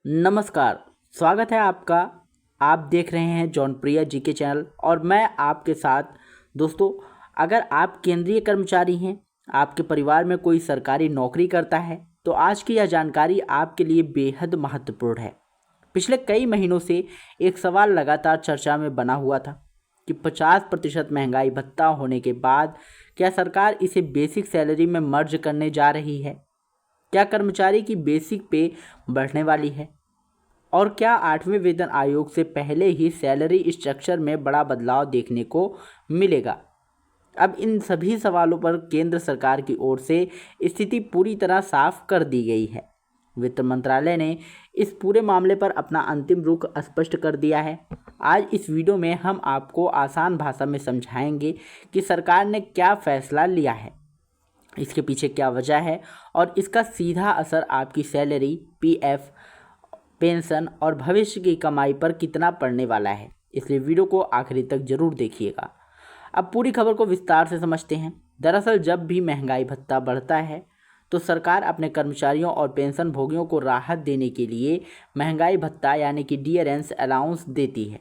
नमस्कार। स्वागत है आपका। आप देख रहे हैं जौनप्रिया जी के चैनल और मैं आपके साथ। दोस्तों, अगर आप केंद्रीय कर्मचारी हैं, आपके परिवार में कोई सरकारी नौकरी करता है, तो आज की यह जानकारी आपके लिए बेहद महत्वपूर्ण है। पिछले कई महीनों से एक सवाल लगातार चर्चा में बना हुआ था कि 50% महंगाई भत्ता होने के बाद क्या सरकार इसे बेसिक सैलरी में मर्ज करने जा रही है? क्या कर्मचारी की बेसिक पे बढ़ने वाली है? और क्या 8वें वेतन आयोग से पहले ही सैलरी स्ट्रक्चर में बड़ा बदलाव देखने को मिलेगा? अब इन सभी सवालों पर केंद्र सरकार की ओर से स्थिति पूरी तरह साफ कर दी गई है। वित्त मंत्रालय ने इस पूरे मामले पर अपना अंतिम रुख स्पष्ट कर दिया है। आज इस वीडियो में हम आपको आसान भाषा में समझाएंगे कि सरकार ने क्या फैसला लिया है, इसके पीछे क्या वजह है और इसका सीधा असर आपकी सैलरी, पीएफ, पेंशन और भविष्य की कमाई पर कितना पड़ने वाला है। इसलिए वीडियो को आखिरी तक जरूर देखिएगा। अब पूरी खबर को विस्तार से समझते हैं। दरअसल जब भी महंगाई भत्ता बढ़ता है तो सरकार अपने कर्मचारियों और पेंशन भोगियों को राहत देने के लिए महंगाई भत्ता यानी कि डियरेंस अलाउंस देती है।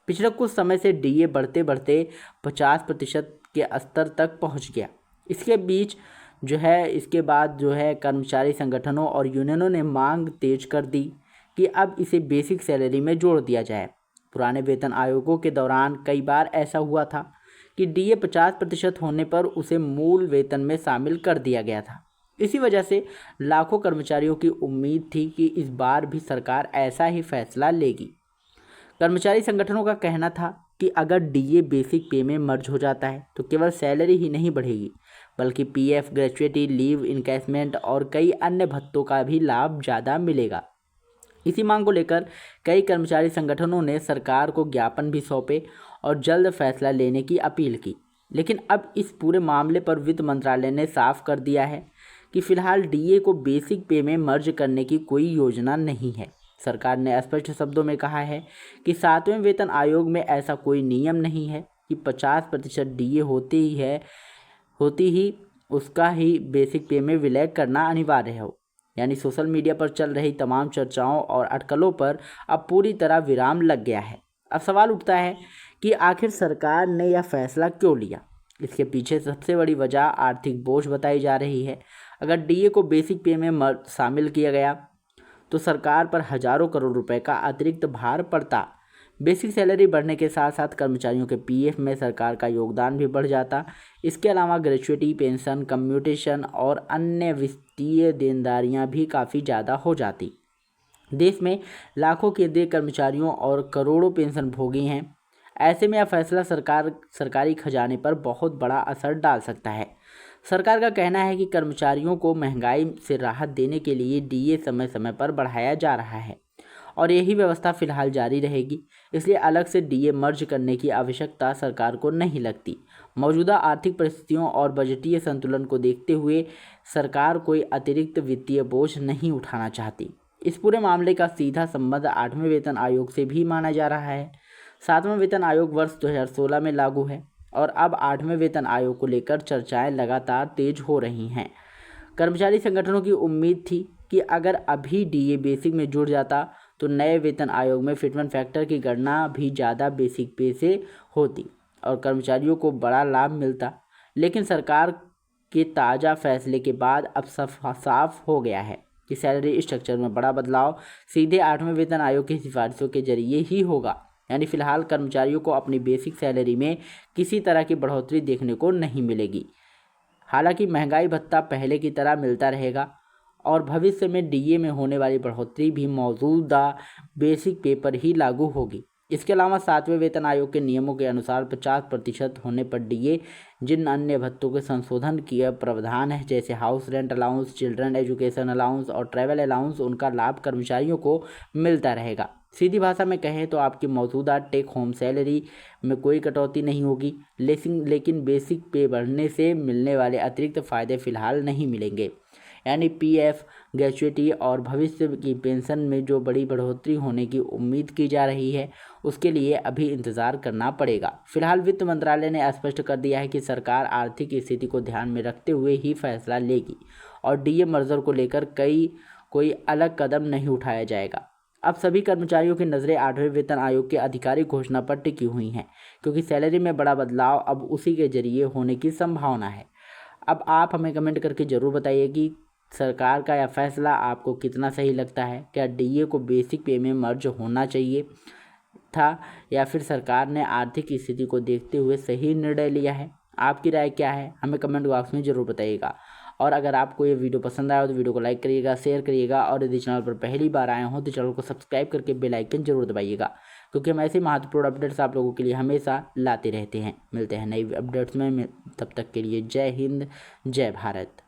पिछले कुछ समय से डीए बढ़ते बढ़ते 50% के स्तर तक पहुंच गया। इसके बाद कर्मचारी संगठनों और यूनियनों ने मांग तेज कर दी कि अब इसे बेसिक सैलरी में जोड़ दिया जाए। पुराने वेतन आयोगों के दौरान कई बार ऐसा हुआ था कि डीए 50% होने पर उसे मूल वेतन में शामिल कर दिया गया था। इसी वजह से लाखों कर्मचारियों की उम्मीद थी कि इस बार भी सरकार ऐसा ही फैसला लेगी। कर्मचारी संगठनों का कहना था कि अगर डीए बेसिक पे में मर्ज हो जाता है तो केवल सैलरी ही नहीं बढ़ेगी, बल्कि पीएफ, ग्रेच्युटी, लीव इनकैशमेंट और कई अन्य भत्तों का भी लाभ ज़्यादा मिलेगा। इसी मांग को लेकर कई कर्मचारी संगठनों ने सरकार को ज्ञापन भी सौंपे और जल्द फैसला लेने की अपील की। लेकिन अब इस पूरे मामले पर वित्त मंत्रालय ने साफ कर दिया है कि फिलहाल डीए को बेसिक पे में मर्ज करने की कोई योजना नहीं है। सरकार ने स्पष्ट शब्दों में कहा है कि 7वें वेतन आयोग में ऐसा कोई नियम नहीं है कि 50% डीए होती ही उसका ही बेसिक पे में विलय करना अनिवार्य हो। यानी सोशल मीडिया पर चल रही तमाम चर्चाओं और अटकलों पर अब पूरी तरह विराम लग गया है। अब सवाल उठता है कि आखिर सरकार ने यह फैसला क्यों लिया। इसके पीछे सबसे बड़ी वजह आर्थिक बोझ बताई जा रही है। अगर डीए को बेसिक पे में शामिल किया गया तो सरकार पर हजारों करोड़ रुपए का अतिरिक्त भार पड़ता। बेसिक सैलरी बढ़ने के साथ साथ कर्मचारियों के पीएफ में सरकार का योगदान भी बढ़ जाता। इसके अलावा ग्रेच्युटी, पेंशन, कम्यूटेशन और अन्य वित्तीय देनदारियां भी काफ़ी ज़्यादा हो जाती। देश में लाखों केंद्रीय कर्मचारियों और करोड़ों पेंशन भोगी हैं। ऐसे में यह फैसला सरकारी खजाने पर बहुत बड़ा असर डाल सकता है। सरकार का कहना है कि कर्मचारियों को महंगाई से राहत देने के लिए डीए समय समय पर बढ़ाया जा रहा है और यही व्यवस्था फिलहाल जारी रहेगी। इसलिए अलग से डीए मर्ज करने की आवश्यकता सरकार को नहीं लगती। मौजूदा आर्थिक परिस्थितियों और बजटीय संतुलन को देखते हुए सरकार कोई अतिरिक्त वित्तीय बोझ नहीं उठाना चाहती। इस पूरे मामले का सीधा संबंध 8वें वेतन आयोग से भी माना जा रहा है। 7वां वेतन आयोग वर्ष 2016 में लागू है और अब 8वें वेतन आयोग को लेकर चर्चाएं लगातार तेज हो रही हैं। कर्मचारी संगठनों की उम्मीद थी कि अगर अभी डीए बेसिक में जुड़ जाता तो नए वेतन आयोग में फिटमेंट फैक्टर की गणना भी ज़्यादा बेसिक पे से होती और कर्मचारियों को बड़ा लाभ मिलता। लेकिन सरकार के ताज़ा फैसले के बाद अब साफ हो गया है कि सैलरी स्ट्रक्चर में बड़ा बदलाव सीधे 8वें वेतन आयोग की सिफारिशों के जरिए ही होगा। यानी फिलहाल कर्मचारियों को अपनी बेसिक सैलरी में किसी तरह की बढ़ोतरी देखने को नहीं मिलेगी। हालांकि महंगाई भत्ता पहले की तरह मिलता रहेगा और भविष्य में डीए में होने वाली बढ़ोतरी भी मौजूदा बेसिक पे पर ही लागू होगी। इसके अलावा 7वें वेतन आयोग के नियमों के अनुसार 50% होने पर डीए जिन अन्य भत्तों के संशोधन किए प्रावधान है, जैसे house rent allowance, children education allowance और ट्रैवल अलाउंस, उनका लाभ कर्मचारियों को मिलता रहेगा। सीधी भाषा में कहें तो आपकी मौजूदा टेक होम सैलरी में कोई कटौती नहीं होगी, लेकिन बेसिक पे बढ़ने से मिलने वाले अतिरिक्त फ़ायदे फिलहाल नहीं मिलेंगे। यानी पीएफ, ग्रेच्युटी और भविष्य की पेंशन में जो बड़ी बढ़ोतरी होने की उम्मीद की जा रही है उसके लिए अभी इंतज़ार करना पड़ेगा। फिलहाल वित्त मंत्रालय ने स्पष्ट कर दिया है कि सरकार आर्थिक स्थिति को ध्यान में रखते हुए ही फैसला लेगी और डीए मर्जर को लेकर कोई अलग कदम नहीं उठाया जाएगा। अब सभी कर्मचारियों की नज़रें 8वें वेतन आयोग के आधिकारिक घोषणा पर टिकी हुई हैं, क्योंकि सैलरी में बड़ा बदलाव अब उसी के जरिए होने की संभावना है। अब आप हमें कमेंट करके ज़रूर बताइए कि सरकार का यह फैसला आपको कितना सही लगता है। क्या डीए को बेसिक पे में मर्ज होना चाहिए था, या फिर सरकार ने आर्थिक स्थिति को देखते हुए सही निर्णय लिया है? आपकी राय क्या है, हमें कमेंट बॉक्स में ज़रूर बताइएगा। और अगर आपको ये वीडियो पसंद आया हो तो वीडियो को लाइक करिएगा, शेयर करिएगा, और यदि चैनल पर पहली बार आए हो तो चैनल को सब्सक्राइब करके बेल आइकन जरूर दबाइएगा, क्योंकि हम ऐसे महत्वपूर्ण अपडेट्स आप लोगों के लिए हमेशा लाते रहते हैं। मिलते हैं नई अपडेट्स में, तब तक के लिए जय हिंद, जय भारत।